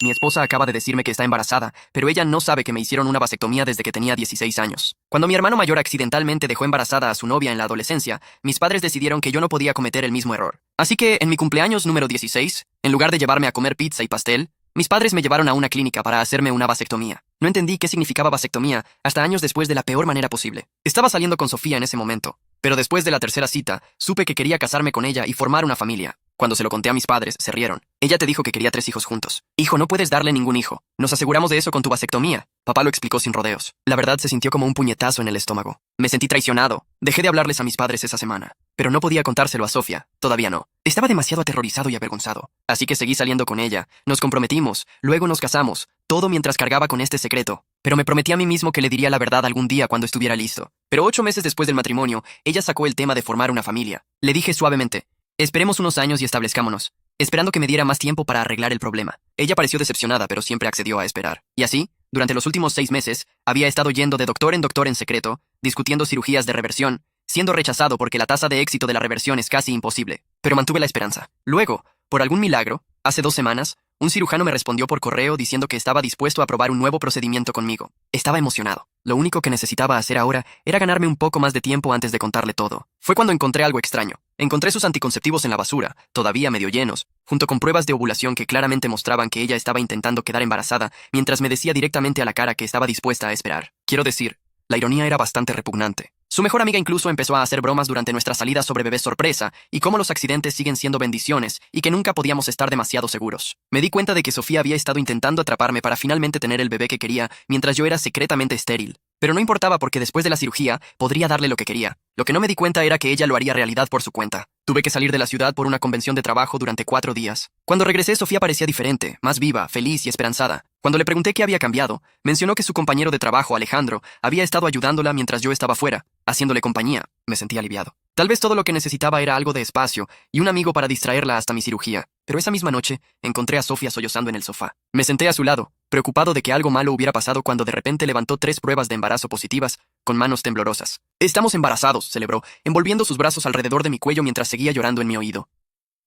Mi esposa acaba de decirme que está embarazada, pero ella no sabe que me hicieron una vasectomía desde que tenía 16 años. Cuando mi hermano mayor accidentalmente dejó embarazada a su novia en la adolescencia, mis padres decidieron que yo no podía cometer el mismo error. Así que, en mi cumpleaños número 16, en lugar de llevarme a comer pizza y pastel, mis padres me llevaron a una clínica para hacerme una vasectomía. No entendí qué significaba vasectomía hasta años después de la peor manera posible. Estaba saliendo con Sofía en ese momento, pero después de la tercera cita, supe que quería casarme con ella y formar una familia. Cuando se lo conté a mis padres, se rieron. Ella te dijo que quería 3 hijos juntos. Hijo, no puedes darle ningún hijo. Nos aseguramos de eso con tu vasectomía. Papá lo explicó sin rodeos. La verdad se sintió como un puñetazo en el estómago. Me sentí traicionado. Dejé de hablarles a mis padres esa semana. Pero no podía contárselo a Sofía. Todavía no. Estaba demasiado aterrorizado y avergonzado. Así que seguí saliendo con ella. Nos comprometimos. Luego nos casamos. Todo mientras cargaba con este secreto. Pero me prometí a mí mismo que le diría la verdad algún día cuando estuviera listo. Pero 8 meses después del matrimonio, ella sacó el tema de formar una familia. Le dije suavemente: esperemos unos años y establezcámonos, esperando que me diera más tiempo para arreglar el problema. Ella pareció decepcionada, pero siempre accedió a esperar. Y así, durante los últimos 6 meses, había estado yendo de doctor en secreto, discutiendo cirugías de reversión, siendo rechazado porque la tasa de éxito de la reversión es casi imposible. Pero mantuve la esperanza. Luego, por algún milagro, hace 2 semanas, un cirujano me respondió por correo diciendo que estaba dispuesto a probar un nuevo procedimiento conmigo. Estaba emocionado. Lo único que necesitaba hacer ahora era ganarme un poco más de tiempo antes de contarle todo. Fue cuando encontré algo extraño. Encontré sus anticonceptivos en la basura, todavía medio llenos, junto con pruebas de ovulación que claramente mostraban que ella estaba intentando quedar embarazada, mientras me decía directamente a la cara que estaba dispuesta a esperar. Quiero decir, la ironía era bastante repugnante. Su mejor amiga incluso empezó a hacer bromas durante nuestras salidas sobre bebés sorpresa y cómo los accidentes siguen siendo bendiciones y que nunca podíamos estar demasiado seguros. Me di cuenta de que Sofía había estado intentando atraparme para finalmente tener el bebé que quería mientras yo era secretamente estéril. Pero no importaba porque después de la cirugía podría darle lo que quería. Lo que no me di cuenta era que ella lo haría realidad por su cuenta. Tuve que salir de la ciudad por una convención de trabajo durante 4 días. Cuando regresé, Sofía parecía diferente, más viva, feliz y esperanzada. Cuando le pregunté qué había cambiado, mencionó que su compañero de trabajo, Alejandro, había estado ayudándola mientras yo estaba fuera, haciéndole compañía. Me sentí aliviado. Tal vez todo lo que necesitaba era algo de espacio y un amigo para distraerla hasta mi cirugía. Pero esa misma noche, encontré a Sofía sollozando en el sofá. Me senté a su lado, preocupado de que algo malo hubiera pasado cuando de repente levantó 3 pruebas de embarazo positivas, con manos temblorosas. Estamos embarazados, celebró, envolviendo sus brazos alrededor de mi cuello mientras seguía llorando en mi oído.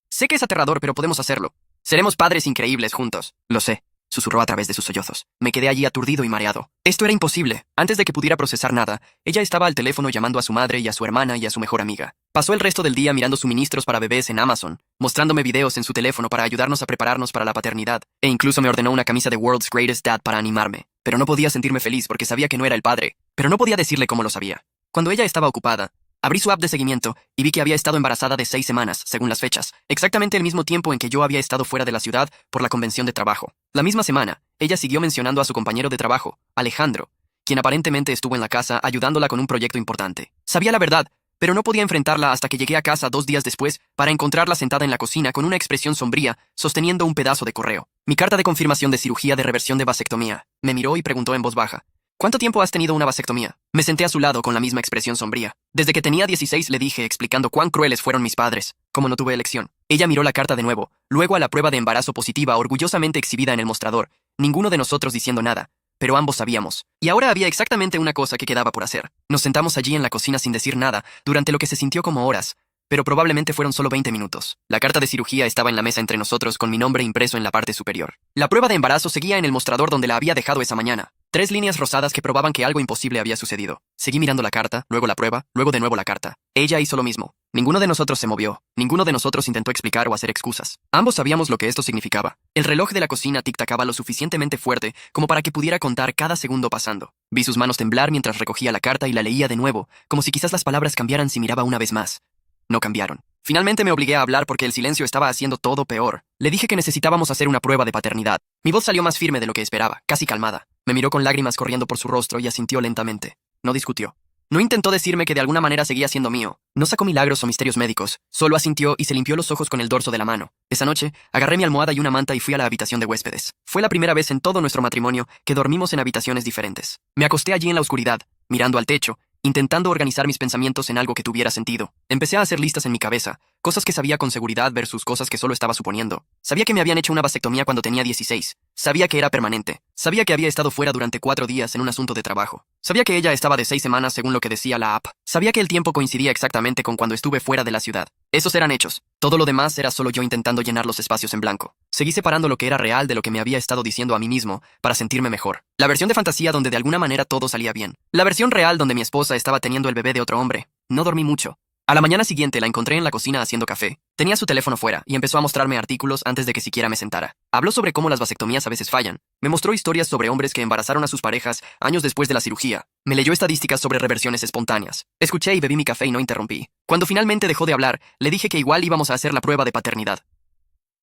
Sé que es aterrador, pero podemos hacerlo. Seremos padres increíbles juntos. Lo sé, susurró a través de sus sollozos. Me quedé allí aturdido y mareado. Esto era imposible. Antes de que pudiera procesar nada, ella estaba al teléfono llamando a su madre y a su hermana y a su mejor amiga. Pasó el resto del día mirando suministros para bebés en Amazon, mostrándome videos en su teléfono para ayudarnos a prepararnos para la paternidad, e incluso me ordenó una camisa de World's Greatest Dad para animarme. Pero no podía sentirme feliz porque sabía que no era el padre, pero no podía decirle cómo lo sabía. Cuando ella estaba ocupada, abrí su app de seguimiento y vi que había estado embarazada de 6 semanas, según las fechas, exactamente el mismo tiempo en que yo había estado fuera de la ciudad por la convención de trabajo. La misma semana, ella siguió mencionando a su compañero de trabajo, Alejandro, quien aparentemente estuvo en la casa ayudándola con un proyecto importante. Sabía la verdad, pero no podía enfrentarla hasta que llegué a casa 2 días después para encontrarla sentada en la cocina con una expresión sombría, sosteniendo un pedazo de correo. Mi carta de confirmación de cirugía de reversión de vasectomía. Me miró y preguntó en voz baja: ¿cuánto tiempo has tenido una vasectomía? Me senté a su lado con la misma expresión sombría. Desde que tenía 16, le dije, explicando cuán crueles fueron mis padres, como no tuve elección. Ella miró la carta de nuevo, luego a la prueba de embarazo positiva orgullosamente exhibida en el mostrador, ninguno de nosotros diciendo nada, pero ambos sabíamos. Y ahora había exactamente una cosa que quedaba por hacer. Nos sentamos allí en la cocina sin decir nada, durante lo que se sintió como horas, pero probablemente fueron solo 20 minutos. La carta de cirugía estaba en la mesa entre nosotros con mi nombre impreso en la parte superior. La prueba de embarazo seguía en el mostrador donde la había dejado esa mañana. 3 líneas rosadas que probaban que algo imposible había sucedido. Seguí mirando la carta, luego la prueba, luego de nuevo la carta. Ella hizo lo mismo. Ninguno de nosotros se movió. Ninguno de nosotros intentó explicar o hacer excusas. Ambos sabíamos lo que esto significaba. El reloj de la cocina tic-tacaba lo suficientemente fuerte como para que pudiera contar cada segundo pasando. Vi sus manos temblar mientras recogía la carta y la leía de nuevo, como si quizás las palabras cambiaran si miraba una vez más. No cambiaron. Finalmente me obligué a hablar porque el silencio estaba haciendo todo peor. Le dije que necesitábamos hacer una prueba de paternidad. Mi voz salió más firme de lo que esperaba, casi calmada. Me miró con lágrimas corriendo por su rostro y asintió lentamente. No discutió. No intentó decirme que de alguna manera seguía siendo mío. No sacó milagros o misterios médicos. Solo asintió y se limpió los ojos con el dorso de la mano. Esa noche, agarré mi almohada y una manta y fui a la habitación de huéspedes. Fue la primera vez en todo nuestro matrimonio que dormimos en habitaciones diferentes. Me acosté allí en la oscuridad, mirando al techo, intentando organizar mis pensamientos en algo que tuviera sentido. Empecé a hacer listas en mi cabeza, cosas que sabía con seguridad versus cosas que solo estaba suponiendo. Sabía que me habían hecho una vasectomía cuando tenía 16. Sabía que era permanente. Sabía que había estado fuera durante 4 días en un asunto de trabajo. Sabía que ella estaba de 6 semanas según lo que decía la app. Sabía que el tiempo coincidía exactamente con cuando estuve fuera de la ciudad. Esos eran hechos. Todo lo demás era solo yo intentando llenar los espacios en blanco. Seguí separando lo que era real de lo que me había estado diciendo a mí mismo para sentirme mejor. La versión de fantasía donde de alguna manera todo salía bien. La versión real donde mi esposa estaba teniendo el bebé de otro hombre. No dormí mucho. A la mañana siguiente la encontré en la cocina haciendo café. Tenía su teléfono fuera y empezó a mostrarme artículos antes de que siquiera me sentara. Habló sobre cómo las vasectomías a veces fallan. Me mostró historias sobre hombres que embarazaron a sus parejas años después de la cirugía. Me leyó estadísticas sobre reversiones espontáneas. Escuché y bebí mi café y no interrumpí. Cuando finalmente dejó de hablar, le dije que igual íbamos a hacer la prueba de paternidad.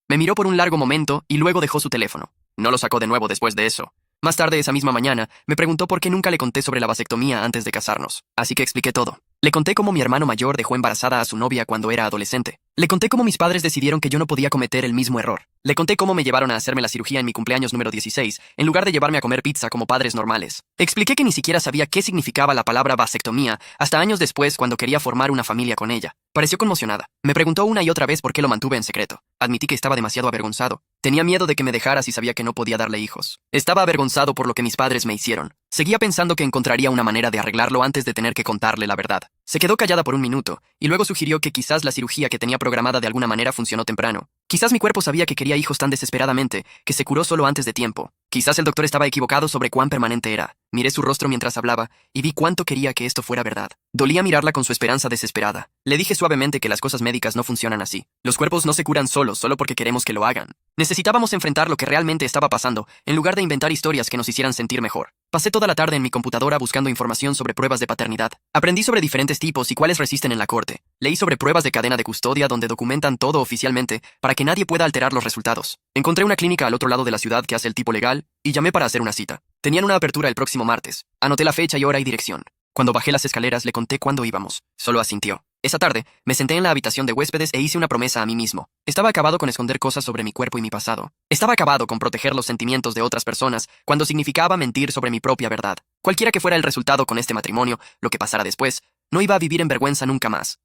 Me miró por un largo momento y luego dejó su teléfono. No lo sacó de nuevo después de eso. Más tarde esa misma mañana, me preguntó por qué nunca le conté sobre la vasectomía antes de casarnos. Así que expliqué todo. Le conté cómo mi hermano mayor dejó embarazada a su novia cuando era adolescente. Le conté cómo mis padres decidieron que yo no podía cometer el mismo error. Le conté cómo me llevaron a hacerme la cirugía en mi cumpleaños número 16, en lugar de llevarme a comer pizza como padres normales. Expliqué que ni siquiera sabía qué significaba la palabra vasectomía hasta años después cuando quería formar una familia con ella. Pareció conmocionada. Me preguntó una y otra vez por qué lo mantuve en secreto. Admití que estaba demasiado avergonzado. Tenía miedo de que me dejara si sabía que no podía darle hijos. Estaba avergonzado por lo que mis padres me hicieron. Seguía pensando que encontraría una manera de arreglarlo antes de tener que contarle la verdad. Se quedó callada por un minuto, y luego sugirió que quizás la cirugía que tenía programada de alguna manera funcionó temprano. Quizás mi cuerpo sabía que quería hijos tan desesperadamente, que se curó solo antes de tiempo. Quizás el doctor estaba equivocado sobre cuán permanente era. Miré su rostro mientras hablaba, y vi cuánto quería que esto fuera verdad. Dolía mirarla con su esperanza desesperada. Le dije suavemente que las cosas médicas no funcionan así. Los cuerpos no se curan solos, solo porque queremos que lo hagan. Necesitábamos enfrentar lo que realmente estaba pasando, en lugar de inventar historias que nos hicieran sentir mejor. Pasé toda la tarde en mi computadora buscando información sobre pruebas de paternidad. Aprendí sobre diferentes tipos y cuáles resisten en la corte. Leí sobre pruebas de cadena de custodia donde documentan todo oficialmente para que nadie pueda alterar los resultados. Encontré una clínica al otro lado de la ciudad que hace el tipo legal y llamé para hacer una cita. Tenían una apertura el próximo martes. Anoté la fecha y hora y dirección. Cuando bajé las escaleras le conté cuándo íbamos. Solo asintió. Esa tarde, me senté en la habitación de huéspedes e hice una promesa a mí mismo. Estaba acabado con esconder cosas sobre mi cuerpo y mi pasado. Estaba acabado con proteger los sentimientos de otras personas cuando significaba mentir sobre mi propia verdad. Cualquiera que fuera el resultado con este matrimonio, lo que pasara después, no iba a vivir en vergüenza nunca más.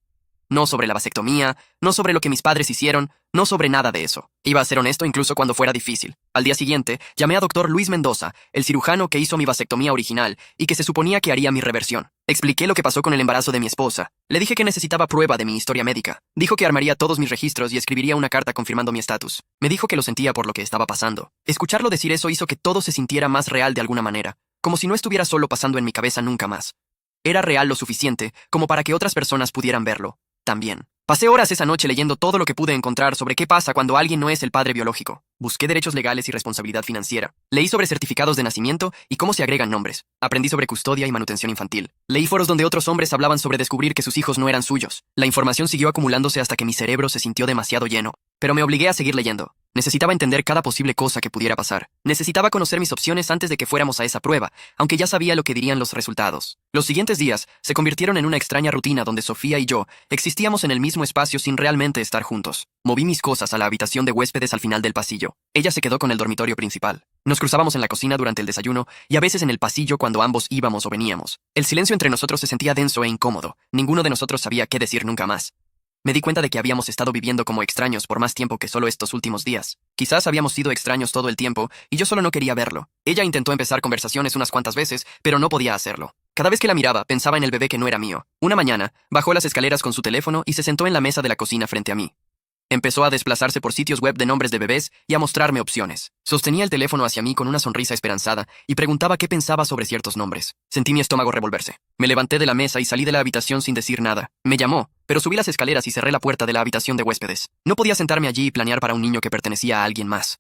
No sobre la vasectomía, no sobre lo que mis padres hicieron, no sobre nada de eso. Iba a ser honesto incluso cuando fuera difícil. Al día siguiente, llamé a Dr. Luis Mendoza, el cirujano que hizo mi vasectomía original y que se suponía que haría mi reversión. Expliqué lo que pasó con el embarazo de mi esposa. Le dije que necesitaba prueba de mi historia médica. Dijo que armaría todos mis registros y escribiría una carta confirmando mi estatus. Me dijo que lo sentía por lo que estaba pasando. Escucharlo decir eso hizo que todo se sintiera más real de alguna manera, como si no estuviera solo pasando en mi cabeza nunca más. Era real lo suficiente como para que otras personas pudieran verlo. También. Pasé horas esa noche leyendo todo lo que pude encontrar sobre qué pasa cuando alguien no es el padre biológico. Busqué derechos legales y responsabilidad financiera. Leí sobre certificados de nacimiento y cómo se agregan nombres. Aprendí sobre custodia y manutención infantil. Leí foros donde otros hombres hablaban sobre descubrir que sus hijos no eran suyos. La información siguió acumulándose hasta que mi cerebro se sintió demasiado lleno. Pero me obligué a seguir leyendo. Necesitaba entender cada posible cosa que pudiera pasar. Necesitaba conocer mis opciones antes de que fuéramos a esa prueba, aunque ya sabía lo que dirían los resultados. Los siguientes días se convirtieron en una extraña rutina donde Sofía y yo existíamos en el mismo espacio sin realmente estar juntos. Moví mis cosas a la habitación de huéspedes al final del pasillo. Ella se quedó con el dormitorio principal. Nos cruzábamos en la cocina durante el desayuno y a veces en el pasillo cuando ambos íbamos o veníamos. El silencio entre nosotros se sentía denso e incómodo. Ninguno de nosotros sabía qué decir nunca más. Me di cuenta de que habíamos estado viviendo como extraños por más tiempo que solo estos últimos días. Quizás habíamos sido extraños todo el tiempo, y yo solo no quería verlo. Ella intentó empezar conversaciones unas cuantas veces, pero no podía hacerlo. Cada vez que la miraba, pensaba en el bebé que no era mío. Una mañana, bajó las escaleras con su teléfono y se sentó en la mesa de la cocina frente a mí. Empezó a desplazarse por sitios web de nombres de bebés y a mostrarme opciones. Sostenía el teléfono hacia mí con una sonrisa esperanzada y preguntaba qué pensaba sobre ciertos nombres. Sentí mi estómago revolverse. Me levanté de la mesa y salí de la habitación sin decir nada. Me llamó, pero subí las escaleras y cerré la puerta de la habitación de huéspedes. No podía sentarme allí y planear para un niño que pertenecía a alguien más.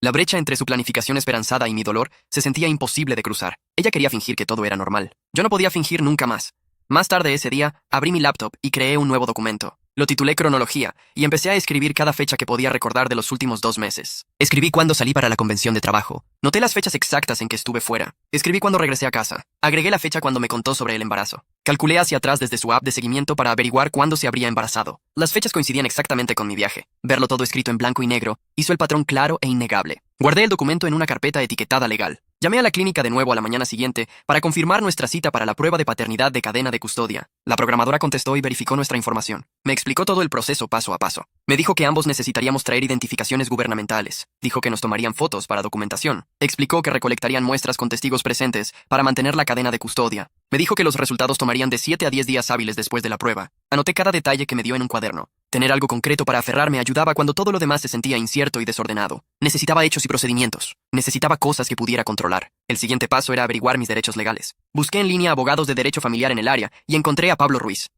La brecha entre su planificación esperanzada y mi dolor se sentía imposible de cruzar. Ella quería fingir que todo era normal. Yo no podía fingir nunca más. Más tarde ese día, abrí mi laptop y creé un nuevo documento. Lo titulé Cronología y empecé a escribir cada fecha que podía recordar de los últimos 2 meses. Escribí cuándo salí para la convención de trabajo. Noté las fechas exactas en que estuve fuera. Escribí cuándo regresé a casa. Agregué la fecha cuando me contó sobre el embarazo. Calculé hacia atrás desde su app de seguimiento para averiguar cuándo se habría embarazado. Las fechas coincidían exactamente con mi viaje. Verlo todo escrito en blanco y negro hizo el patrón claro e innegable. Guardé el documento en una carpeta etiquetada legal. Llamé a la clínica de nuevo a la mañana siguiente para confirmar nuestra cita para la prueba de paternidad de cadena de custodia. La programadora contestó y verificó nuestra información. Me explicó todo el proceso paso a paso. Me dijo que ambos necesitaríamos traer identificaciones gubernamentales. Dijo que nos tomarían fotos para documentación. Explicó que recolectarían muestras con testigos presentes para mantener la cadena de custodia. Me dijo que los resultados tomarían de 7 a 10 días hábiles después de la prueba. Anoté cada detalle que me dio en un cuaderno. Tener algo concreto para aferrarme ayudaba cuando todo lo demás se sentía incierto y desordenado. Necesitaba hechos y procedimientos. Necesitaba cosas que pudiera controlar. El siguiente paso era averiguar mis derechos legales. Busqué en línea abogados de derecho familiar en el área y encontré a Pablo Ruiz.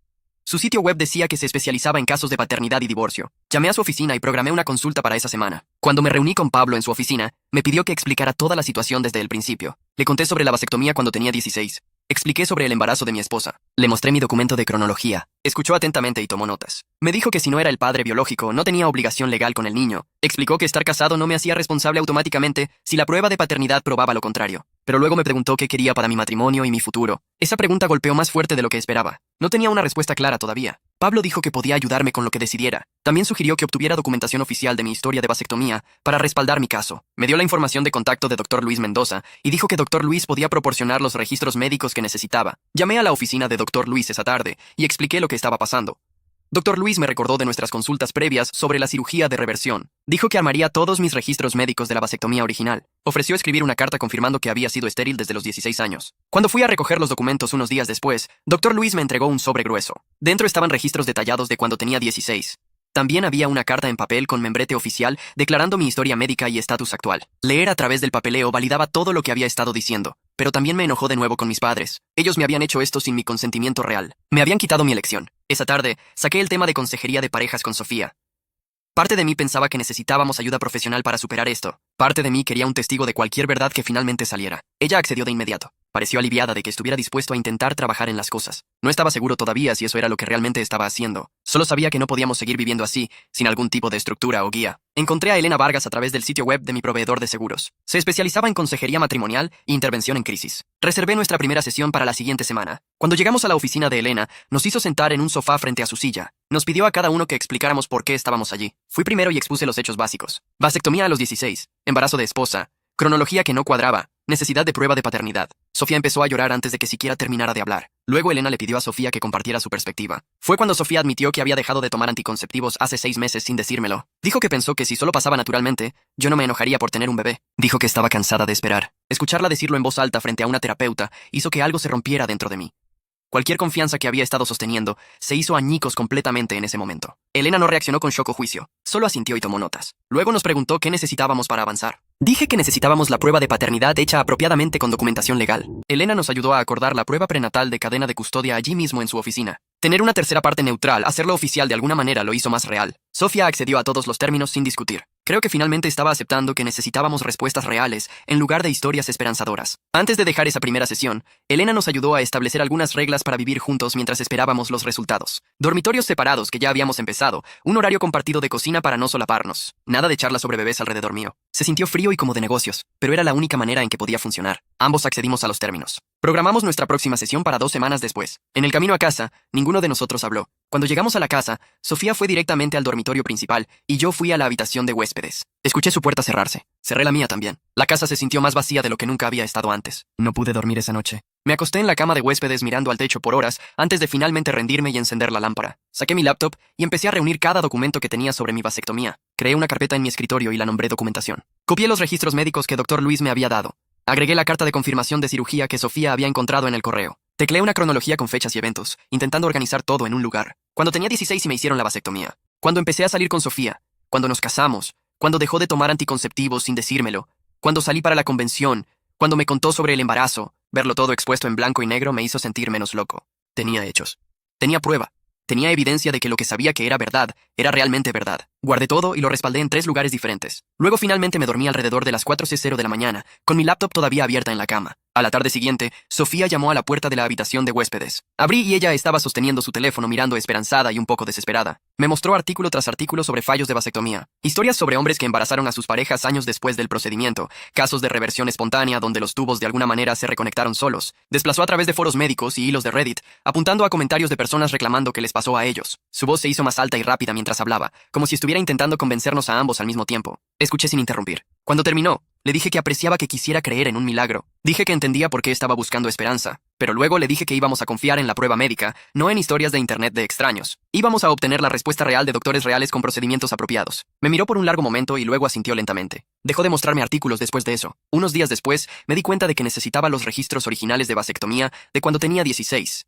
Su sitio web decía que se especializaba en casos de paternidad y divorcio. Llamé a su oficina y programé una consulta para esa semana. Cuando me reuní con Pablo en su oficina, me pidió que explicara toda la situación desde el principio. Le conté sobre la vasectomía cuando tenía 16. Expliqué sobre el embarazo de mi esposa. Le mostré mi documento de cronología. Escuchó atentamente y tomó notas. Me dijo que si no era el padre biológico, no tenía obligación legal con el niño. Explicó que estar casado no me hacía responsable automáticamente si la prueba de paternidad probaba lo contrario. Pero luego me preguntó qué quería para mi matrimonio y mi futuro. Esa pregunta golpeó más fuerte de lo que esperaba. No tenía una respuesta clara todavía. Pablo dijo que podía ayudarme con lo que decidiera. También sugirió que obtuviera documentación oficial de mi historia de vasectomía para respaldar mi caso. Me dio la información de contacto de Dr. Luis Mendoza y dijo que Dr. Luis podía proporcionar los registros médicos que necesitaba. Llamé a la oficina de Dr. Luis esa tarde y expliqué lo que estaba pasando. Dr. Luis me recordó de nuestras consultas previas sobre la cirugía de reversión. Dijo que armaría todos mis registros médicos de la vasectomía original. Ofreció escribir una carta confirmando que había sido estéril desde los 16 años. Cuando fui a recoger los documentos unos días después, Dr. Luis me entregó un sobre grueso. Dentro estaban registros detallados de cuando tenía 16. También había una carta en papel con membrete oficial declarando mi historia médica y estatus actual. Leer a través del papeleo validaba todo lo que había estado diciendo, pero también me enojó de nuevo con mis padres. Ellos me habían hecho esto sin mi consentimiento real. Me habían quitado mi elección. Esa tarde, saqué el tema de consejería de parejas con Sofía. Parte de mí pensaba que necesitábamos ayuda profesional para superar esto. Parte de mí quería un testigo de cualquier verdad que finalmente saliera. Ella accedió de inmediato. Pareció aliviada de que estuviera dispuesto a intentar trabajar en las cosas. No estaba seguro todavía si eso era lo que realmente estaba haciendo. Solo sabía que no podíamos seguir viviendo así, sin algún tipo de estructura o guía. Encontré a Elena Vargas a través del sitio web de mi proveedor de seguros. Se especializaba en consejería matrimonial e intervención en crisis. Reservé nuestra primera sesión para la siguiente semana. Cuando llegamos a la oficina de Elena, nos hizo sentar en un sofá frente a su silla. Nos pidió a cada uno que explicáramos por qué estábamos allí. Fui primero y expuse los hechos básicos. Vasectomía a los 16. Embarazo de esposa. Cronología que no cuadraba. Necesidad de prueba de paternidad. Sofía empezó a llorar antes de que siquiera terminara de hablar. Luego Elena le pidió a Sofía que compartiera su perspectiva. Fue cuando Sofía admitió que había dejado de tomar anticonceptivos hace 6 meses sin decírmelo. Dijo que pensó que si solo pasaba naturalmente, yo no me enojaría por tener un bebé. Dijo que estaba cansada de esperar. Escucharla decirlo en voz alta frente a una terapeuta hizo que algo se rompiera dentro de mí. Cualquier confianza que había estado sosteniendo se hizo añicos completamente en ese momento. Elena no reaccionó con shock o juicio, solo asintió y tomó notas. Luego nos preguntó qué necesitábamos para avanzar. Dije que necesitábamos la prueba de paternidad hecha apropiadamente con documentación legal. Elena nos ayudó a acordar la prueba prenatal de cadena de custodia allí mismo en su oficina. Tener una tercera parte neutral, hacerlo oficial de alguna manera lo hizo más real. Sofía accedió a todos los términos sin discutir. Creo que finalmente estaba aceptando que necesitábamos respuestas reales en lugar de historias esperanzadoras. Antes de dejar esa primera sesión, Elena nos ayudó a establecer algunas reglas para vivir juntos mientras esperábamos los resultados. Dormitorios separados que ya habíamos empezado, un horario compartido de cocina para no solaparnos. Nada de charlas sobre bebés alrededor mío. Se sintió frío y como de negocios, pero era la única manera en que podía funcionar. Ambos accedimos a los términos. Programamos nuestra próxima sesión para 2 semanas después. En el camino a casa, ninguno de nosotros habló. Cuando llegamos a la casa, Sofía fue directamente al dormitorio principal y yo fui a la habitación de huéspedes. Escuché su puerta cerrarse. Cerré la mía también. La casa se sintió más vacía de lo que nunca había estado antes. No pude dormir esa noche. Me acosté en la cama de huéspedes mirando al techo por horas antes de finalmente rendirme y encender la lámpara. Saqué mi laptop y empecé a reunir cada documento que tenía sobre mi vasectomía. Creé una carpeta en mi escritorio y la nombré documentación. Copié los registros médicos que Dr. Luis me había dado. Agregué la carta de confirmación de cirugía que Sofía había encontrado en el correo. Tecleé una cronología con fechas y eventos, intentando organizar todo en un lugar. Cuando tenía 16 y me hicieron la vasectomía. Cuando empecé a salir con Sofía. Cuando nos casamos. Cuando dejó de tomar anticonceptivos sin decírmelo. Cuando salí para la convención. Cuando me contó sobre el embarazo. Verlo todo expuesto en blanco y negro me hizo sentir menos loco. Tenía hechos. Tenía prueba. Tenía evidencia de que lo que sabía que era verdad, era realmente verdad. Guardé todo y lo respaldé en 3 lugares diferentes. Luego finalmente me dormí alrededor de las 4:00 de la mañana, con mi laptop todavía abierta en la cama. A la tarde siguiente, Sofía llamó a la puerta de la habitación de huéspedes. Abrí y ella estaba sosteniendo su teléfono mirando esperanzada y un poco desesperada. Me mostró artículo tras artículo sobre fallos de vasectomía. Historias sobre hombres que embarazaron a sus parejas años después del procedimiento. Casos de reversión espontánea donde los tubos de alguna manera se reconectaron solos. Desplazó a través de foros médicos y hilos de Reddit, apuntando a comentarios de personas reclamando que les pasó a ellos. Su voz se hizo más alta y rápida mientras hablaba, como si estuviera intentando convencernos a ambos al mismo tiempo. Escuché sin interrumpir. Cuando terminó, le dije que apreciaba que quisiera creer en un milagro. Dije que entendía por qué estaba buscando esperanza. Pero luego le dije que íbamos a confiar en la prueba médica, no en historias de internet de extraños. Íbamos a obtener la respuesta real de doctores reales con procedimientos apropiados. Me miró por un largo momento y luego asintió lentamente. Dejó de mostrarme artículos después de eso. Unos días después, me di cuenta de que necesitaba los registros originales de vasectomía de cuando tenía 16.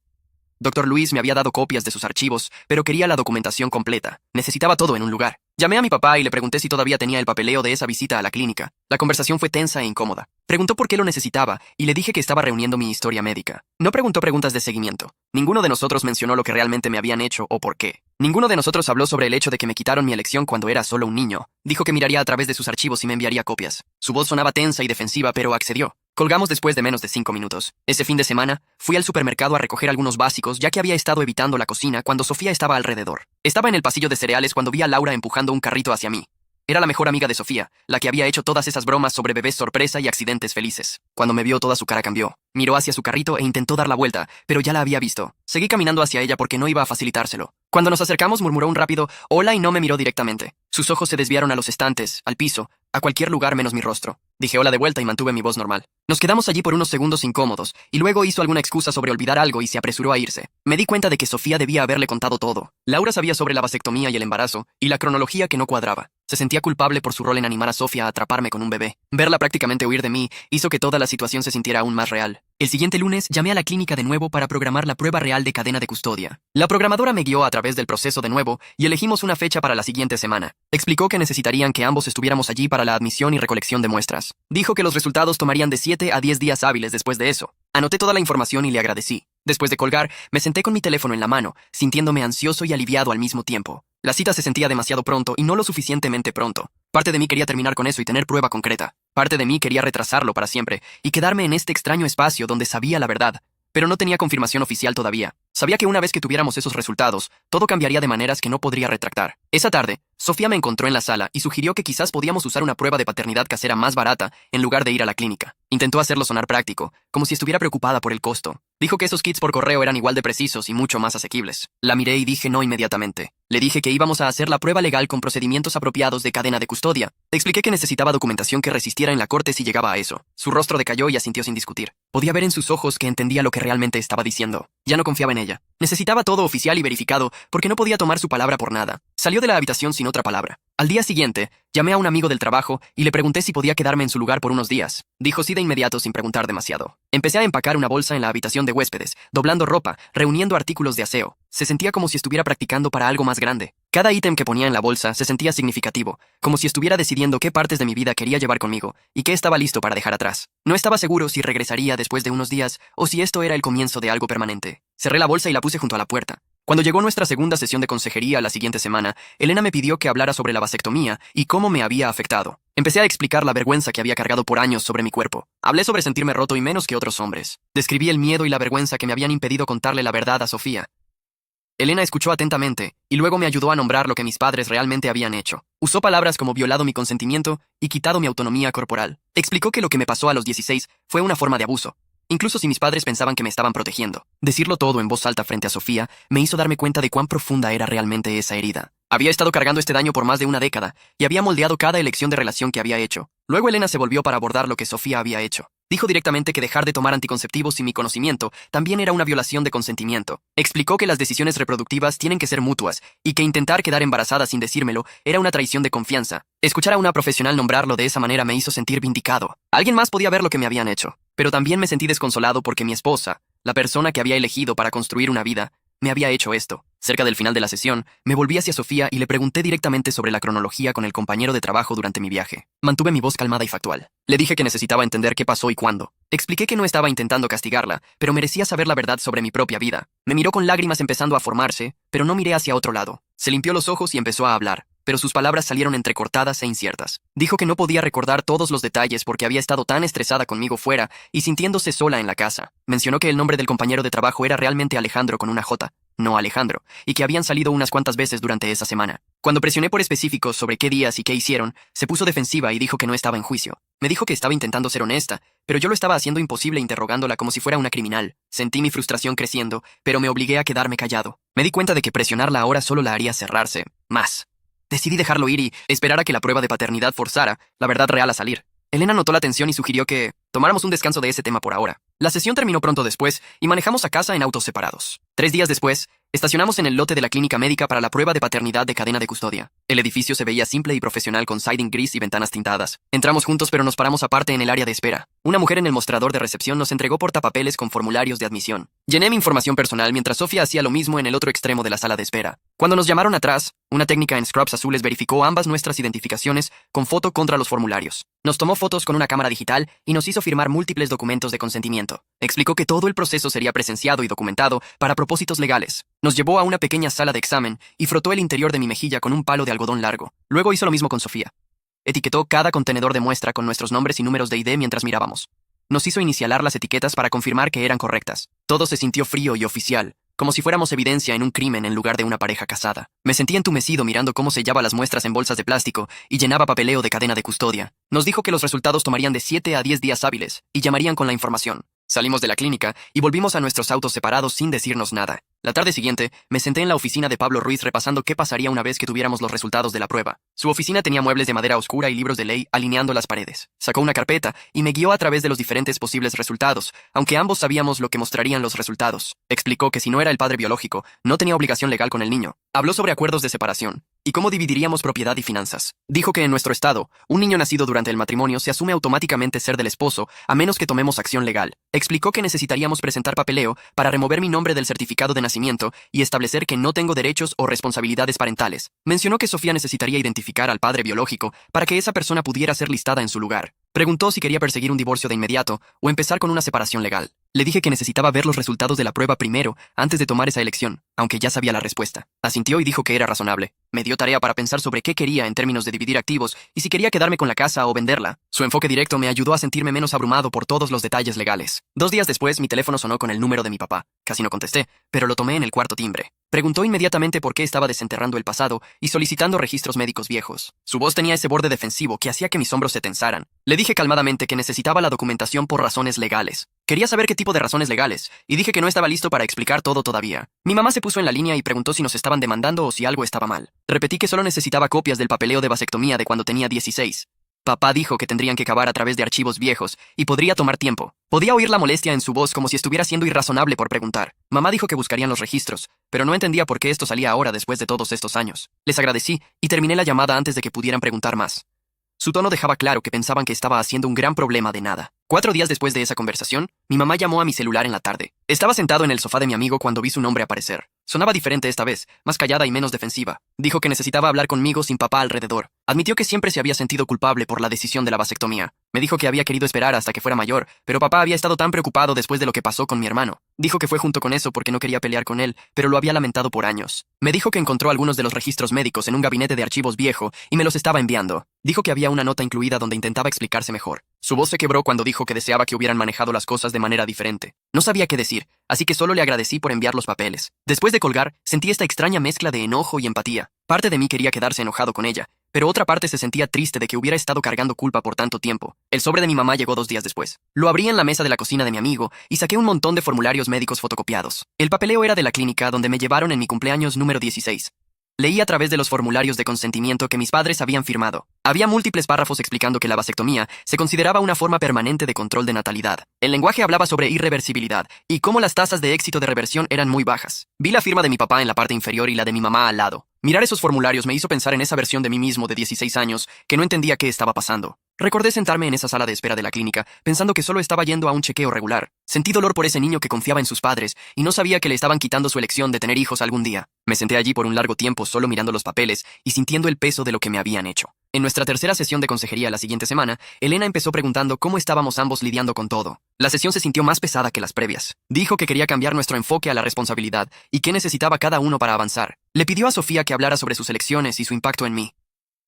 Doctor Luis me había dado copias de sus archivos, pero quería la documentación completa. Necesitaba todo en un lugar. Llamé a mi papá y le pregunté si todavía tenía el papeleo de esa visita a la clínica. La conversación fue tensa e incómoda. Preguntó por qué lo necesitaba y le dije que estaba reuniendo mi historia médica. No preguntó preguntas de seguimiento. Ninguno de nosotros mencionó lo que realmente me habían hecho o por qué. Ninguno de nosotros habló sobre el hecho de que me quitaron mi elección cuando era solo un niño. Dijo que miraría a través de sus archivos y me enviaría copias. Su voz sonaba tensa y defensiva, pero accedió. Colgamos después de menos de 5 minutos. Ese fin de semana, fui al supermercado a recoger algunos básicos, ya que había estado evitando la cocina cuando Sofía estaba alrededor. Estaba en el pasillo de cereales cuando vi a Laura empujando un carrito hacia mí. Era la mejor amiga de Sofía, la que había hecho todas esas bromas sobre bebés sorpresa y accidentes felices. Cuando me vio, toda su cara cambió. Miró hacia su carrito e intentó dar la vuelta, pero ya la había visto. Seguí caminando hacia ella porque no iba a facilitárselo. Cuando nos acercamos, murmuró un rápido «Hola» y no me miró directamente. Sus ojos se desviaron a los estantes, al piso, a cualquier lugar menos mi rostro. Dije hola de vuelta y mantuve mi voz normal. Nos quedamos allí por unos segundos incómodos, y luego hizo alguna excusa sobre olvidar algo y se apresuró a irse. Me di cuenta de que Sofía debía haberle contado todo. Laura sabía sobre la vasectomía y el embarazo, y la cronología que no cuadraba. Se sentía culpable por su rol en animar a Sofía a atraparme con un bebé. Verla prácticamente huir de mí hizo que toda la situación se sintiera aún más real. El siguiente lunes llamé a la clínica de nuevo para programar la prueba real de cadena de custodia. La programadora me guió a través del proceso de nuevo y elegimos una fecha para la siguiente semana. Explicó que necesitarían que ambos estuviéramos allí para la admisión y recolección de muestras. Dijo que los resultados tomarían de 7 a 10 días hábiles después de eso. Anoté toda la información y le agradecí. Después de colgar, me senté con mi teléfono en la mano, sintiéndome ansioso y aliviado al mismo tiempo. La cita se sentía demasiado pronto y no lo suficientemente pronto. Parte de mí quería terminar con eso y tener prueba concreta. Parte de mí quería retrasarlo para siempre y quedarme en este extraño espacio donde sabía la verdad, pero no tenía confirmación oficial todavía. Sabía que una vez que tuviéramos esos resultados, todo cambiaría de maneras que no podría retractar. Esa tarde, Sofía me encontró en la sala y sugirió que quizás podíamos usar una prueba de paternidad casera más barata en lugar de ir a la clínica. Intentó hacerlo sonar práctico, como si estuviera preocupada por el costo. Dijo que esos kits por correo eran igual de precisos y mucho más asequibles. La miré y dije no inmediatamente. Le dije que íbamos a hacer la prueba legal con procedimientos apropiados de cadena de custodia. Expliqué que necesitaba documentación que resistiera en la corte si llegaba a eso. Su rostro decayó y asintió sin discutir. Podía ver en sus ojos que entendía lo que realmente estaba diciendo. Ya no confiaba en ella. Necesitaba todo oficial y verificado porque no podía tomar su palabra por nada. Salió de la habitación sin otra palabra. Al día siguiente, llamé a un amigo del trabajo y le pregunté si podía quedarme en su lugar por unos días. Dijo sí de inmediato sin preguntar demasiado. Empecé a empacar una bolsa en la habitación de huéspedes, doblando ropa, reuniendo artículos de aseo. Se sentía como si estuviera practicando para algo más grande. Cada ítem que ponía en la bolsa se sentía significativo, como si estuviera decidiendo qué partes de mi vida quería llevar conmigo y qué estaba listo para dejar atrás. No estaba seguro si regresaría después de unos días o si esto era el comienzo de algo permanente. Cerré la bolsa y la puse junto a la puerta. Cuando llegó nuestra segunda sesión de consejería la siguiente semana, Elena me pidió que hablara sobre la vasectomía y cómo me había afectado. Empecé a explicar la vergüenza que había cargado por años sobre mi cuerpo. Hablé sobre sentirme roto y menos que otros hombres. Describí el miedo y la vergüenza que me habían impedido contarle la verdad a Sofía. Elena escuchó atentamente y luego me ayudó a nombrar lo que mis padres realmente habían hecho. Usó palabras como violado mi consentimiento y quitado mi autonomía corporal. Explicó que lo que me pasó a los 16 fue una forma de abuso, incluso si mis padres pensaban que me estaban protegiendo. Decirlo todo en voz alta frente a Sofía me hizo darme cuenta de cuán profunda era realmente esa herida. Había estado cargando este daño por más de una década y había moldeado cada elección de relación que había hecho. Luego Elena se volvió para abordar lo que Sofía había hecho. Dijo directamente que dejar de tomar anticonceptivos sin mi conocimiento también era una violación de consentimiento. Explicó que las decisiones reproductivas tienen que ser mutuas y que intentar quedar embarazada sin decírmelo era una traición de confianza. Escuchar a una profesional nombrarlo de esa manera me hizo sentir vindicado. Alguien más podía ver lo que me habían hecho, pero también me sentí desconsolado porque mi esposa, la persona que había elegido para construir una vida, me había hecho esto. Cerca del final de la sesión, me volví hacia Sofía y le pregunté directamente sobre la cronología con el compañero de trabajo durante mi viaje. Mantuve mi voz calmada y factual. Le dije que necesitaba entender qué pasó y cuándo. Expliqué que no estaba intentando castigarla, pero merecía saber la verdad sobre mi propia vida. Me miró con lágrimas empezando a formarse, pero no miré hacia otro lado. Se limpió los ojos y empezó a hablar, pero sus palabras salieron entrecortadas e inciertas. Dijo que no podía recordar todos los detalles porque había estado tan estresada conmigo fuera y sintiéndose sola en la casa. Mencionó que el nombre del compañero de trabajo era realmente Alejandro con una J, no Alejandro, y que habían salido unas cuantas veces durante esa semana. Cuando presioné por específicos sobre qué días y qué hicieron, se puso defensiva y dijo que no estaba en juicio. Me dijo que estaba intentando ser honesta, pero yo lo estaba haciendo imposible interrogándola como si fuera una criminal. Sentí mi frustración creciendo, pero me obligué a quedarme callado. Me di cuenta de que presionarla ahora solo la haría cerrarse más. Decidí dejarlo ir y esperar a que la prueba de paternidad forzara la verdad real a salir. Elena notó la tensión y sugirió que tomáramos un descanso de ese tema por ahora. La sesión terminó pronto después y manejamos a casa en autos separados. 3 días después, Estacionamos en el lote de la clínica médica para la prueba de paternidad de cadena de custodia. El edificio se veía simple y profesional con siding gris y ventanas tintadas. Entramos juntos pero nos paramos aparte en el área de espera. Una mujer en el mostrador de recepción nos entregó portapapeles con formularios de admisión. Llené mi información personal mientras Sofía hacía lo mismo en el otro extremo de la sala de espera. Cuando nos llamaron atrás, una técnica en scrubs azules verificó ambas nuestras identificaciones con foto contra los formularios. Nos tomó fotos con una cámara digital y nos hizo firmar múltiples documentos de consentimiento. Explicó que todo el proceso sería presenciado y documentado para propósitos legales. Nos llevó a una pequeña sala de examen y frotó el interior de mi mejilla con un palo de algodón largo. Luego hizo lo mismo con Sofía. Etiquetó cada contenedor de muestra con nuestros nombres y números de ID mientras mirábamos. Nos hizo inicialar las etiquetas para confirmar que eran correctas. Todo se sintió frío y oficial, como si fuéramos evidencia en un crimen en lugar de una pareja casada. Me sentí entumecido mirando cómo sellaba las muestras en bolsas de plástico y llenaba papeleo de cadena de custodia. Nos dijo que los resultados tomarían de 7 a 10 días hábiles y llamarían con la información. Salimos de la clínica y volvimos a nuestros autos separados sin decirnos nada. La tarde siguiente, me senté en la oficina de Pablo Ruiz repasando qué pasaría una vez que tuviéramos los resultados de la prueba. Su oficina tenía muebles de madera oscura y libros de ley alineando las paredes. Sacó una carpeta y me guió a través de los diferentes posibles resultados, aunque ambos sabíamos lo que mostrarían los resultados. Explicó que si no era el padre biológico, no tenía obligación legal con el niño. Habló sobre acuerdos de separación y cómo dividiríamos propiedad y finanzas. Dijo que en nuestro estado, un niño nacido durante el matrimonio se asume automáticamente ser del esposo, a menos que tomemos acción legal. Explicó que necesitaríamos presentar papeleo para remover mi nombre del certificado de nacimiento y establecer que no tengo derechos o responsabilidades parentales. Mencionó que Sofía necesitaría identificar al padre biológico para que esa persona pudiera ser listada en su lugar. Preguntó si quería perseguir un divorcio de inmediato o empezar con una separación legal. Le dije que necesitaba ver los resultados de la prueba primero antes de tomar esa elección, aunque ya sabía la respuesta. Asintió y dijo que era razonable. Me dio tarea para pensar sobre qué quería en términos de dividir activos y si quería quedarme con la casa o venderla. Su enfoque directo me ayudó a sentirme menos abrumado por todos los detalles legales. 2 días después, mi teléfono sonó con el número de mi papá. Casi no contesté, pero lo tomé en el cuarto timbre. Preguntó inmediatamente por qué estaba desenterrando el pasado y solicitando registros médicos viejos. Su voz tenía ese borde defensivo que hacía que mis hombros se tensaran. Le dije calmadamente que necesitaba la documentación por razones legales. Quería saber qué tipo de razones legales, y dije que no estaba listo para explicar todo todavía. Mi mamá se puso en la línea y preguntó si nos estaban demandando o si algo estaba mal. Repetí que solo necesitaba copias del papeleo de vasectomía de cuando tenía 16. Papá dijo que tendrían que cavar a través de archivos viejos y podría tomar tiempo. Podía oír la molestia en su voz como si estuviera siendo irrazonable por preguntar. Mamá dijo que buscarían los registros, pero no entendía por qué esto salía ahora después de todos estos años. Les agradecí y terminé la llamada antes de que pudieran preguntar más. Su tono dejaba claro que pensaban que estaba haciendo un gran problema de nada. 4 días después de esa conversación, mi mamá llamó a mi celular en la tarde. Estaba sentado en el sofá de mi amigo cuando vi su nombre aparecer. Sonaba diferente esta vez, más callada y menos defensiva. Dijo que necesitaba hablar conmigo sin papá alrededor. Admitió que siempre se había sentido culpable por la decisión de la vasectomía. Me dijo que había querido esperar hasta que fuera mayor, pero papá había estado tan preocupado después de lo que pasó con mi hermano. Dijo que fue junto con eso porque no quería pelear con él, pero lo había lamentado por años. Me dijo que encontró algunos de los registros médicos en un gabinete de archivos viejo y me los estaba enviando. Dijo que había una nota incluida donde intentaba explicarse mejor. Su voz se quebró cuando dijo que deseaba que hubieran manejado las cosas de manera diferente. No sabía qué decir, así que solo le agradecí por enviar los papeles. Después de colgar, sentí esta extraña mezcla de enojo y empatía. Parte de mí quería quedarse enojado con ella, pero otra parte se sentía triste de que hubiera estado cargando culpa por tanto tiempo. El sobre de mi mamá llegó 2 días después. Lo abrí en la mesa de la cocina de mi amigo y saqué un montón de formularios médicos fotocopiados. El papeleo era de la clínica donde me llevaron en mi cumpleaños número 16. Leí a través de los formularios de consentimiento que mis padres habían firmado. Había múltiples párrafos explicando que la vasectomía se consideraba una forma permanente de control de natalidad. El lenguaje hablaba sobre irreversibilidad y cómo las tasas de éxito de reversión eran muy bajas. Vi la firma de mi papá en la parte inferior y la de mi mamá al lado. Mirar esos formularios me hizo pensar en esa versión de mí mismo de 16 años que no entendía qué estaba pasando. Recordé sentarme en esa sala de espera de la clínica, pensando que solo estaba yendo a un chequeo regular. Sentí dolor por ese niño que confiaba en sus padres y no sabía que le estaban quitando su elección de tener hijos algún día. Me senté allí por un largo tiempo solo mirando los papeles y sintiendo el peso de lo que me habían hecho. En nuestra tercera sesión de consejería la siguiente semana, Elena empezó preguntando cómo estábamos ambos lidiando con todo. La sesión se sintió más pesada que las previas. Dijo que quería cambiar nuestro enfoque a la responsabilidad y qué necesitaba cada uno para avanzar. Le pidió a Sofía que hablara sobre sus elecciones y su impacto en mí.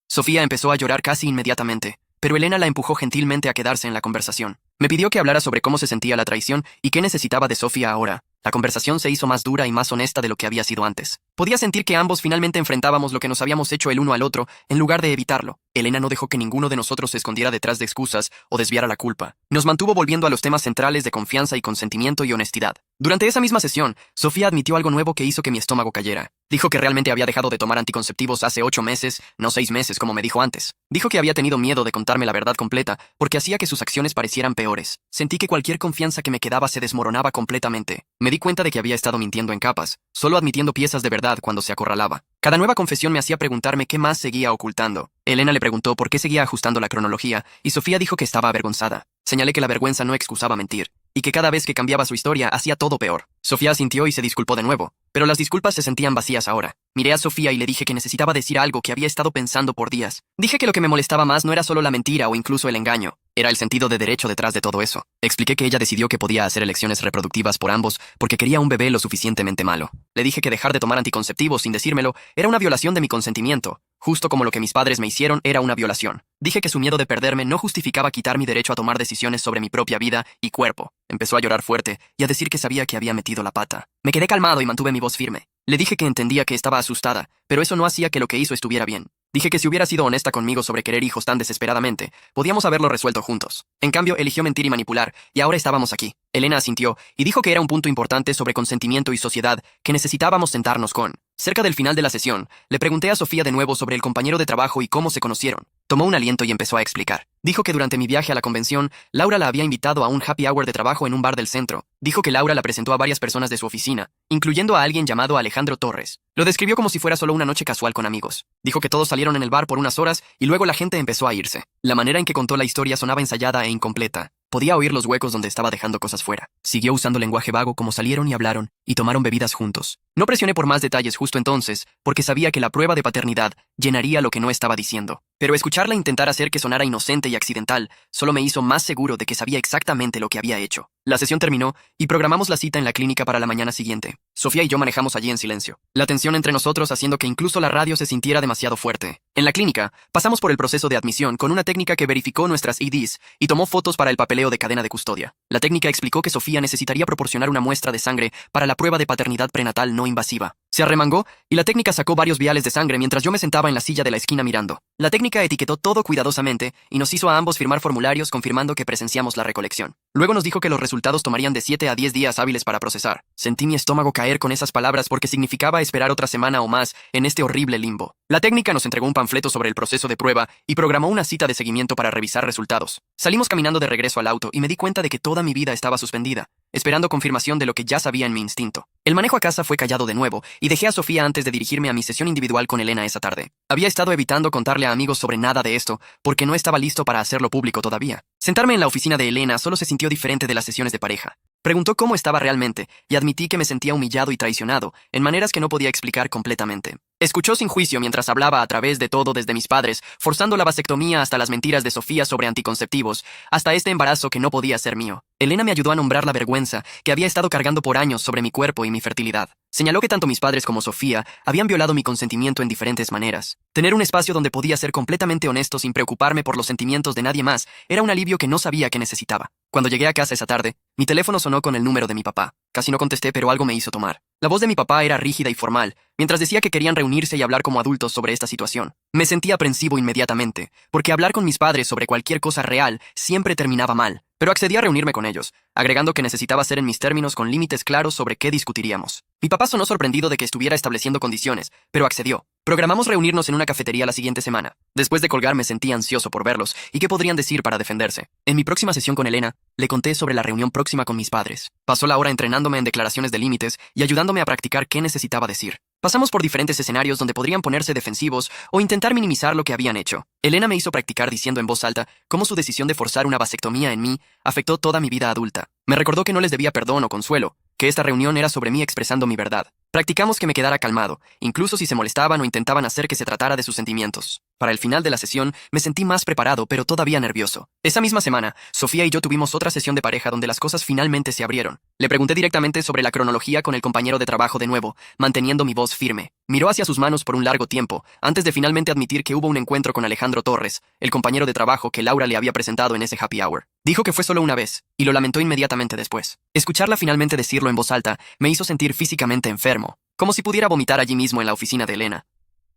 Sofía empezó a llorar casi inmediatamente, pero Elena la empujó gentilmente a quedarse en la conversación. Me pidió que hablara sobre cómo se sentía la traición y qué necesitaba de Sofía ahora. La conversación se hizo más dura y más honesta de lo que había sido antes. Podía sentir que ambos finalmente enfrentábamos lo que nos habíamos hecho el uno al otro, en lugar de evitarlo. Elena no dejó que ninguno de nosotros se escondiera detrás de excusas o desviara la culpa. Nos mantuvo volviendo a los temas centrales de confianza y consentimiento y honestidad. Durante esa misma sesión, Sofía admitió algo nuevo que hizo que mi estómago cayera. Dijo que realmente había dejado de tomar anticonceptivos hace 8 meses, no 6 meses como me dijo antes. Dijo que había tenido miedo de contarme la verdad completa porque hacía que sus acciones parecieran peores. Sentí que cualquier confianza que me quedaba se desmoronaba completamente. Me di cuenta de que había estado mintiendo en capas, solo admitiendo piezas de verdad cuando se acorralaba. Cada nueva confesión me hacía preguntarme qué más seguía ocultando. Elena le preguntó por qué seguía ajustando la cronología y Sofía dijo que estaba avergonzada. Señalé que la vergüenza no excusaba mentir y que cada vez que cambiaba su historia hacía todo peor. Sofía asintió y se disculpó de nuevo, pero las disculpas se sentían vacías ahora. Miré a Sofía y le dije que necesitaba decir algo que había estado pensando por días. Dije que lo que me molestaba más no era solo la mentira o incluso el engaño, era el sentido de derecho detrás de todo eso. Expliqué que ella decidió que podía hacer elecciones reproductivas por ambos porque quería un bebé lo suficientemente malo. Le dije que dejar de tomar anticonceptivos sin decírmelo era una violación de mi consentimiento, justo como lo que mis padres me hicieron era una violación. Dije que su miedo de perderme no justificaba quitar mi derecho a tomar decisiones sobre mi propia vida y cuerpo. Empezó a llorar fuerte y a decir que sabía que había metido la pata. Me quedé calmado y mantuve mi voz firme. Le dije que entendía que estaba asustada, pero eso no hacía que lo que hizo estuviera bien. Dije que si hubiera sido honesta conmigo sobre querer hijos tan desesperadamente, podíamos haberlo resuelto juntos. En cambio, eligió mentir y manipular, y ahora estábamos aquí. Elena asintió y dijo que era un punto importante sobre consentimiento y sociedad que necesitábamos sentarnos con. Cerca del final de la sesión, le pregunté a Sofía de nuevo sobre el compañero de trabajo y cómo se conocieron. Tomó un aliento y empezó a explicar. Dijo que durante mi viaje a la convención, Laura la había invitado a un happy hour de trabajo en un bar del centro. Dijo que Laura la presentó a varias personas de su oficina, incluyendo a alguien llamado Alejandro Torres. Lo describió como si fuera solo una noche casual con amigos. Dijo que todos salieron en el bar por unas horas y luego la gente empezó a irse. La manera en que contó la historia sonaba ensayada e incompleta. Podía oír los huecos donde estaba dejando cosas fuera. Siguió usando lenguaje vago como salieron y hablaron, y tomaron bebidas juntos. No presioné por más detalles justo entonces, porque sabía que la prueba de paternidad llenaría lo que no estaba diciendo. Pero escucharla intentar hacer que sonara inocente y accidental solo me hizo más seguro de que sabía exactamente lo que había hecho. La sesión terminó y programamos la cita en la clínica para la mañana siguiente. Sofía y yo manejamos allí en silencio. La tensión entre nosotros haciendo que incluso la radio se sintiera demasiado fuerte. En la clínica, pasamos por el proceso de admisión con una técnica que verificó nuestras IDs y tomó fotos para el papeleo de cadena de custodia. La técnica explicó que Sofía necesitaría proporcionar una muestra de sangre para la prueba de paternidad prenatal no invasiva. Se arremangó y la técnica sacó varios viales de sangre mientras yo me sentaba en la silla de la esquina mirando. La técnica etiquetó todo cuidadosamente y nos hizo a ambos firmar formularios confirmando que presenciamos la recolección. Luego nos dijo que los resultados tomarían de 7 a 10 días hábiles para procesar. Sentí mi estómago caer con esas palabras porque significaba esperar otra semana o más en este horrible limbo. La técnica nos entregó un panfleto sobre el proceso de prueba y programó una cita de seguimiento para revisar resultados. Salimos caminando de regreso al auto y me di cuenta de que toda mi vida estaba suspendida, esperando confirmación de lo que ya sabía en mi instinto. El manejo a casa fue callado de nuevo y dejé a Sofía antes de dirigirme a mi sesión individual con Elena esa tarde. Había estado evitando contarle a amigos sobre nada de esto porque no estaba listo para hacerlo público todavía. Sentarme en la oficina de Elena solo se sintió diferente de las sesiones de pareja. Preguntó cómo estaba realmente y admití que me sentía humillado y traicionado en maneras que no podía explicar completamente. Escuchó sin juicio mientras hablaba a través de todo desde mis padres, forzando la vasectomía hasta las mentiras de Sofía sobre anticonceptivos, hasta este embarazo que no podía ser mío. Elena me ayudó a nombrar la vergüenza que había estado cargando por años sobre mi cuerpo y mi fertilidad. Señaló que tanto mis padres como Sofía habían violado mi consentimiento en diferentes maneras. Tener un espacio donde podía ser completamente honesto sin preocuparme por los sentimientos de nadie más era un alivio que no sabía que necesitaba. Cuando llegué a casa esa tarde, mi teléfono sonó con el número de mi papá. Casi no contesté, pero algo me hizo tomar. La voz de mi papá era rígida y formal, mientras decía que querían reunirse y hablar como adultos sobre esta situación. Me sentí aprensivo inmediatamente, porque hablar con mis padres sobre cualquier cosa real siempre terminaba mal, pero accedí a reunirme con ellos, agregando que necesitaba ser en mis términos con límites claros sobre qué discutiríamos. Mi papá sonó sorprendido de que estuviera estableciendo condiciones, pero accedió. Programamos reunirnos en una cafetería la siguiente semana. Después de colgar me sentí ansioso por verlos y qué podrían decir para defenderse. En mi próxima sesión con Elena, le conté sobre la reunión próxima con mis padres. Pasó la hora entrenándome en declaraciones de límites y ayudándome a practicar qué necesitaba decir. Pasamos por diferentes escenarios donde podrían ponerse defensivos o intentar minimizar lo que habían hecho. Elena me hizo practicar diciendo en voz alta cómo su decisión de forzar una vasectomía en mí afectó toda mi vida adulta. Me recordó que no les debía perdón o consuelo, que esta reunión era sobre mí expresando mi verdad. Practicamos que me quedara calmado, incluso si se molestaban o intentaban hacer que se tratara de sus sentimientos. Para el final de la sesión, me sentí más preparado, pero todavía nervioso. Esa misma semana, Sofía y yo tuvimos otra sesión de pareja donde las cosas finalmente se abrieron. Le pregunté directamente sobre la cronología con el compañero de trabajo de nuevo, manteniendo mi voz firme. Miró hacia sus manos por un largo tiempo, antes de finalmente admitir que hubo un encuentro con Alejandro Torres, el compañero de trabajo que Laura le había presentado en ese happy hour. Dijo que fue solo una vez, y lo lamentó inmediatamente después. Escucharla finalmente decirlo en voz alta me hizo sentir físicamente enfermo, como si pudiera vomitar allí mismo en la oficina de Elena.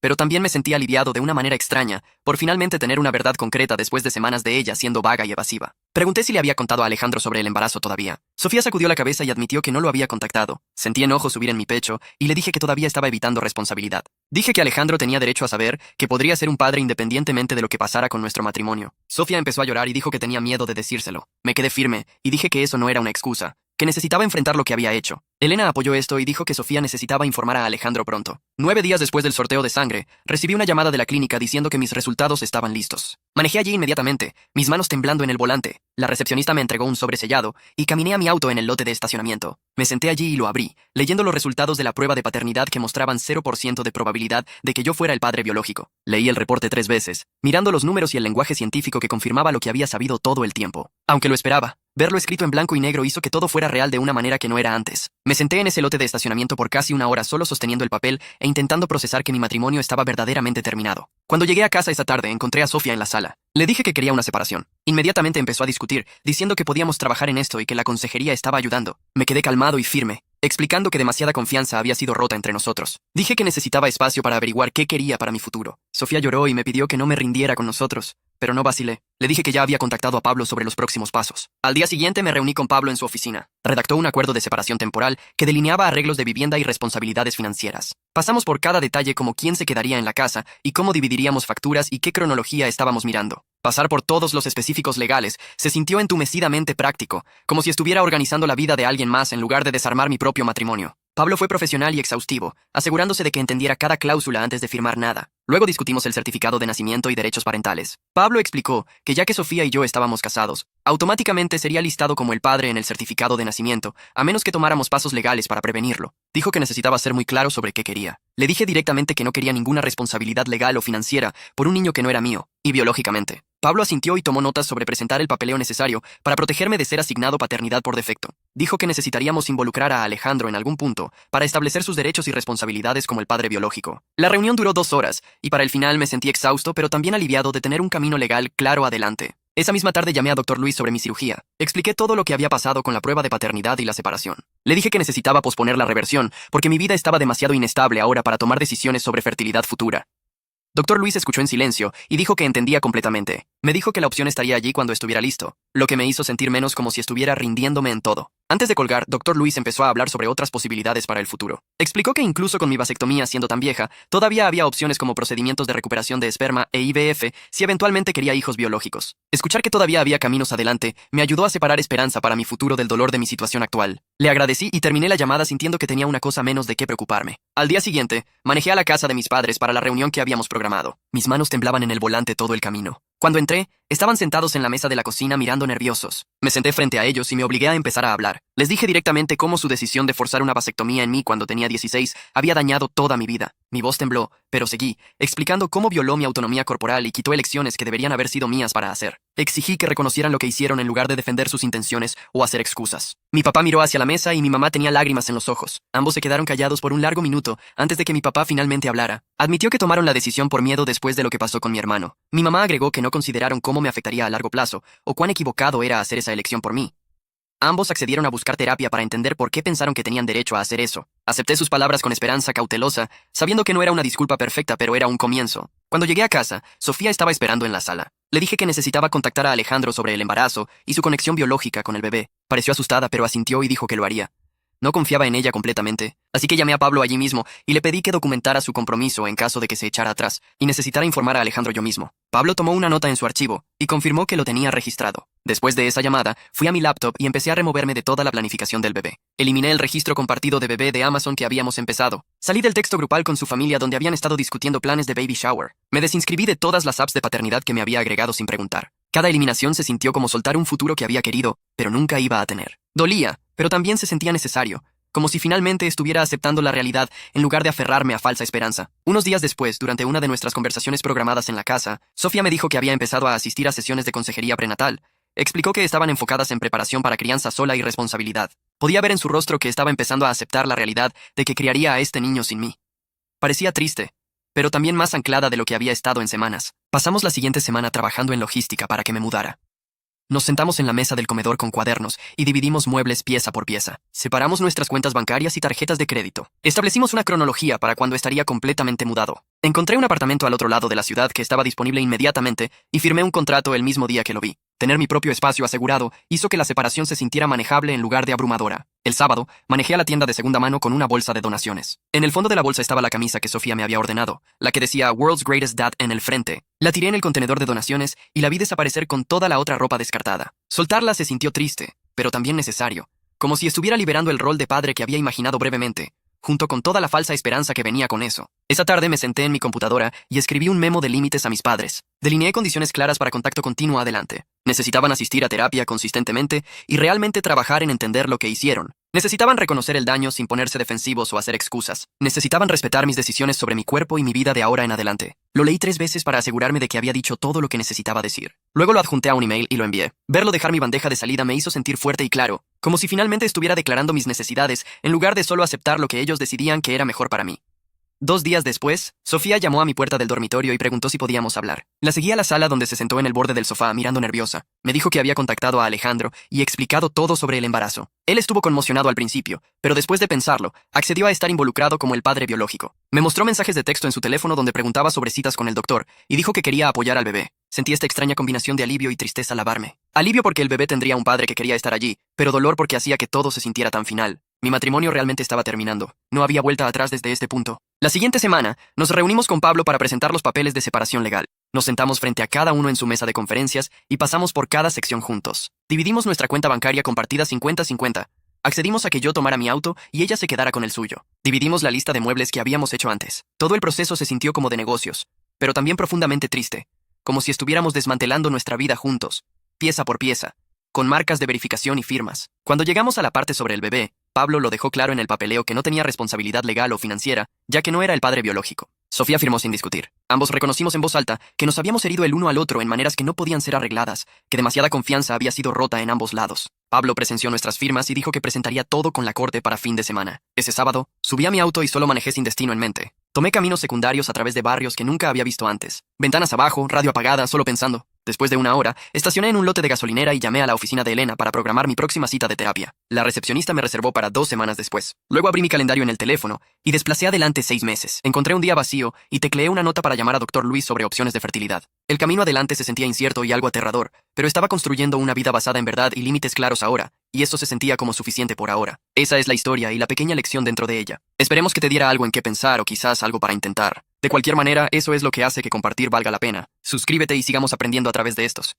Pero también me sentí aliviado de una manera extraña por finalmente tener una verdad concreta después de semanas de ella siendo vaga y evasiva. Pregunté si le había contado a Alejandro sobre el embarazo todavía. Sofía sacudió la cabeza y admitió que no lo había contactado. Sentí enojo subir en mi pecho y le dije que todavía estaba evitando responsabilidad. Dije que Alejandro tenía derecho a saber que podría ser un padre independientemente de lo que pasara con nuestro matrimonio. Sofía empezó a llorar y dijo que tenía miedo de decírselo. Me quedé firme y dije que eso no era una excusa, que necesitaba enfrentar lo que había hecho. Elena apoyó esto y dijo que Sofía necesitaba informar a Alejandro pronto. 9 días después del sorteo de sangre, recibí una llamada de la clínica diciendo que mis resultados estaban listos. Manejé allí inmediatamente, mis manos temblando en el volante. La recepcionista me entregó un sobre sellado y caminé a mi auto en el lote de estacionamiento. Me senté allí y lo abrí, leyendo los resultados de la prueba de paternidad que mostraban 0% de probabilidad de que yo fuera el padre biológico. Leí el reporte 3 veces, mirando los números y el lenguaje científico que confirmaba lo que había sabido todo el tiempo. Aunque lo esperaba, verlo escrito en blanco y negro hizo que todo fuera real de una manera que no era antes. Me senté en ese lote de estacionamiento por casi una hora solo sosteniendo el papel e intentando procesar que mi matrimonio estaba verdaderamente terminado. Cuando llegué a casa esa tarde, encontré a Sofía en la sala. Le dije que quería una separación. Inmediatamente empezó a discutir, diciendo que podíamos trabajar en esto y que la consejería estaba ayudando. Me quedé calmado y firme, explicando que demasiada confianza había sido rota entre nosotros. Dije que necesitaba espacio para averiguar qué quería para mi futuro. Sofía lloró y me pidió que no me rindiera con nosotros, pero no vacilé. Le dije que ya había contactado a Pablo sobre los próximos pasos. Al día siguiente me reuní con Pablo en su oficina. Redactó un acuerdo de separación temporal que delineaba arreglos de vivienda y responsabilidades financieras. Pasamos por cada detalle como quién se quedaría en la casa y cómo dividiríamos facturas y qué cronología estábamos mirando. Pasar por todos los específicos legales se sintió entumecidamente práctico, como si estuviera organizando la vida de alguien más en lugar de desarmar mi propio matrimonio. Pablo fue profesional y exhaustivo, asegurándose de que entendiera cada cláusula antes de firmar nada. Luego discutimos el certificado de nacimiento y derechos parentales. Pablo explicó que ya que Sofía y yo estábamos casados, automáticamente sería listado como el padre en el certificado de nacimiento, a menos que tomáramos pasos legales para prevenirlo. Dijo que necesitaba ser muy claro sobre qué quería. Le dije directamente que no quería ninguna responsabilidad legal o financiera por un niño que no era mío, y biológicamente. Pablo asintió y tomó notas sobre presentar el papeleo necesario para protegerme de ser asignado paternidad por defecto. Dijo que necesitaríamos involucrar a Alejandro en algún punto para establecer sus derechos y responsabilidades como el padre biológico. La reunión duró 2 horas, y para el final me sentí exhausto pero también aliviado de tener un camino legal claro adelante. Esa misma tarde llamé a Dr. Luis sobre mi cirugía. Expliqué todo lo que había pasado con la prueba de paternidad y la separación. Le dije que necesitaba posponer la reversión porque mi vida estaba demasiado inestable ahora para tomar decisiones sobre fertilidad futura. Dr. Luis escuchó en silencio y dijo que entendía completamente. Me dijo que la opción estaría allí cuando estuviera listo, lo que me hizo sentir menos como si estuviera rindiéndome en todo. Antes de colgar, Dr. Luis empezó a hablar sobre otras posibilidades para el futuro. Explicó que incluso con mi vasectomía siendo tan vieja, todavía había opciones como procedimientos de recuperación de esperma e IVF si eventualmente quería hijos biológicos. Escuchar que todavía había caminos adelante me ayudó a separar esperanza para mi futuro del dolor de mi situación actual. Le agradecí y terminé la llamada sintiendo que tenía una cosa menos de qué preocuparme. Al día siguiente, manejé a la casa de mis padres para la reunión que habíamos programado. Mis manos temblaban en el volante todo el camino. Cuando entré, estaban sentados en la mesa de la cocina mirando nerviosos. Me senté frente a ellos y me obligué a empezar a hablar. Les dije directamente cómo su decisión de forzar una vasectomía en mí cuando tenía 16 había dañado toda mi vida. Mi voz tembló, pero seguí, explicando cómo violó mi autonomía corporal y quitó elecciones que deberían haber sido mías para hacer. Exigí que reconocieran lo que hicieron en lugar de defender sus intenciones o hacer excusas. Mi papá miró hacia la mesa y mi mamá tenía lágrimas en los ojos. Ambos se quedaron callados por un largo minuto antes de que mi papá finalmente hablara. Admitió que tomaron la decisión por miedo después de lo que pasó con mi hermano. Mi mamá agregó que no consideraron cómo me afectaría a largo plazo o cuán equivocado era hacer esa elección por mí. Ambos accedieron a buscar terapia para entender por qué pensaron que tenían derecho a hacer eso. Acepté sus palabras con esperanza cautelosa, sabiendo que no era una disculpa perfecta, pero era un comienzo. Cuando llegué a casa, Sofía estaba esperando en la sala. Le dije que necesitaba contactar a Alejandro sobre el embarazo y su conexión biológica con el bebé. Pareció asustada, pero asintió y dijo que lo haría. No confiaba en ella completamente, así que llamé a Pablo allí mismo y le pedí que documentara su compromiso en caso de que se echara atrás y necesitara informar a Alejandro yo mismo. Pablo tomó una nota en su archivo y confirmó que lo tenía registrado. Después de esa llamada, fui a mi laptop y empecé a removerme de toda la planificación del bebé. Eliminé el registro compartido de bebé de Amazon que habíamos empezado. Salí del texto grupal con su familia donde habían estado discutiendo planes de baby shower. Me desinscribí de todas las apps de paternidad que me había agregado sin preguntar. Cada eliminación se sintió como soltar un futuro que había querido, pero nunca iba a tener. Dolía, pero también se sentía necesario. Como si finalmente estuviera aceptando la realidad en lugar de aferrarme a falsa esperanza. Unos días después, durante una de nuestras conversaciones programadas en la casa, Sofía me dijo que había empezado a asistir a sesiones de consejería prenatal. Explicó que estaban enfocadas en preparación para crianza sola y responsabilidad. Podía ver en su rostro que estaba empezando a aceptar la realidad de que criaría a este niño sin mí. Parecía triste, pero también más anclada de lo que había estado en semanas. Pasamos la siguiente semana trabajando en logística para que me mudara. Nos sentamos en la mesa del comedor con cuadernos y dividimos muebles pieza por pieza. Separamos nuestras cuentas bancarias y tarjetas de crédito. Establecimos una cronología para cuando estaría completamente mudado. Encontré un apartamento al otro lado de la ciudad que estaba disponible inmediatamente y firmé un contrato el mismo día que lo vi. Tener mi propio espacio asegurado hizo que la separación se sintiera manejable en lugar de abrumadora. El sábado, manejé a la tienda de segunda mano con una bolsa de donaciones. En el fondo de la bolsa estaba la camisa que Sofía me había ordenado, la que decía World's Greatest Dad en el frente. La tiré en el contenedor de donaciones y la vi desaparecer con toda la otra ropa descartada. Soltarla se sintió triste, pero también necesario, como si estuviera liberando el rol de padre que había imaginado brevemente, junto con toda la falsa esperanza que venía con eso. Esa tarde me senté en mi computadora y escribí un memo de límites a mis padres. Delineé condiciones claras para contacto continuo adelante. Necesitaban asistir a terapia consistentemente y realmente trabajar en entender lo que hicieron. Necesitaban reconocer el daño sin ponerse defensivos o hacer excusas. Necesitaban respetar mis decisiones sobre mi cuerpo y mi vida de ahora en adelante. Lo leí 3 veces para asegurarme de que había dicho todo lo que necesitaba decir. Luego lo adjunté a un email y lo envié. Verlo dejar mi bandeja de salida me hizo sentir fuerte y claro, como si finalmente estuviera declarando mis necesidades en lugar de solo aceptar lo que ellos decidían que era mejor para mí. 2 días después, Sofía llamó a mi puerta del dormitorio y preguntó si podíamos hablar. La seguí a la sala donde se sentó en el borde del sofá mirando nerviosa. Me dijo que había contactado a Alejandro y explicado todo sobre el embarazo. Él estuvo conmocionado al principio, pero después de pensarlo, accedió a estar involucrado como el padre biológico. Me mostró mensajes de texto en su teléfono donde preguntaba sobre citas con el doctor y dijo que quería apoyar al bebé. Sentí esta extraña combinación de alivio y tristeza al lavarme. Alivio porque el bebé tendría un padre que quería estar allí, pero dolor porque hacía que todo se sintiera tan final. Mi matrimonio realmente estaba terminando. No había vuelta atrás desde este punto. La siguiente semana, nos reunimos con Pablo para presentar los papeles de separación legal. Nos sentamos frente a cada uno en su mesa de conferencias y pasamos por cada sección juntos. Dividimos nuestra cuenta bancaria compartida 50-50. Accedimos a que yo tomara mi auto y ella se quedara con el suyo. Dividimos la lista de muebles que habíamos hecho antes. Todo el proceso se sintió como de negocios, pero también profundamente triste, como si estuviéramos desmantelando nuestra vida juntos, pieza por pieza, con marcas de verificación y firmas. Cuando llegamos a la parte sobre el bebé, Pablo lo dejó claro en el papeleo que no tenía responsabilidad legal o financiera, ya que no era el padre biológico. Sofía firmó sin discutir. Ambos reconocimos en voz alta que nos habíamos herido el uno al otro en maneras que no podían ser arregladas, que demasiada confianza había sido rota en ambos lados. Pablo presenció nuestras firmas y dijo que presentaría todo con la corte para fin de semana. Ese sábado, subí a mi auto y solo manejé sin destino en mente. Tomé caminos secundarios a través de barrios que nunca había visto antes. Ventanas abajo, radio apagada, solo pensando. Después de 1 hora, estacioné en un lote de gasolinera y llamé a la oficina de Elena para programar mi próxima cita de terapia. La recepcionista me reservó para 2 semanas después. Luego abrí mi calendario en el teléfono y desplacé adelante 6 meses. Encontré un día vacío y tecleé una nota para llamar a Dr. Luis sobre opciones de fertilidad. El camino adelante se sentía incierto y algo aterrador, pero estaba construyendo una vida basada en verdad y límites claros ahora, y eso se sentía como suficiente por ahora. Esa es la historia y la pequeña lección dentro de ella. Esperemos que te diera algo en qué pensar o quizás algo para intentar. De cualquier manera, eso es lo que hace que compartir valga la pena. Suscríbete y sigamos aprendiendo a través de estos.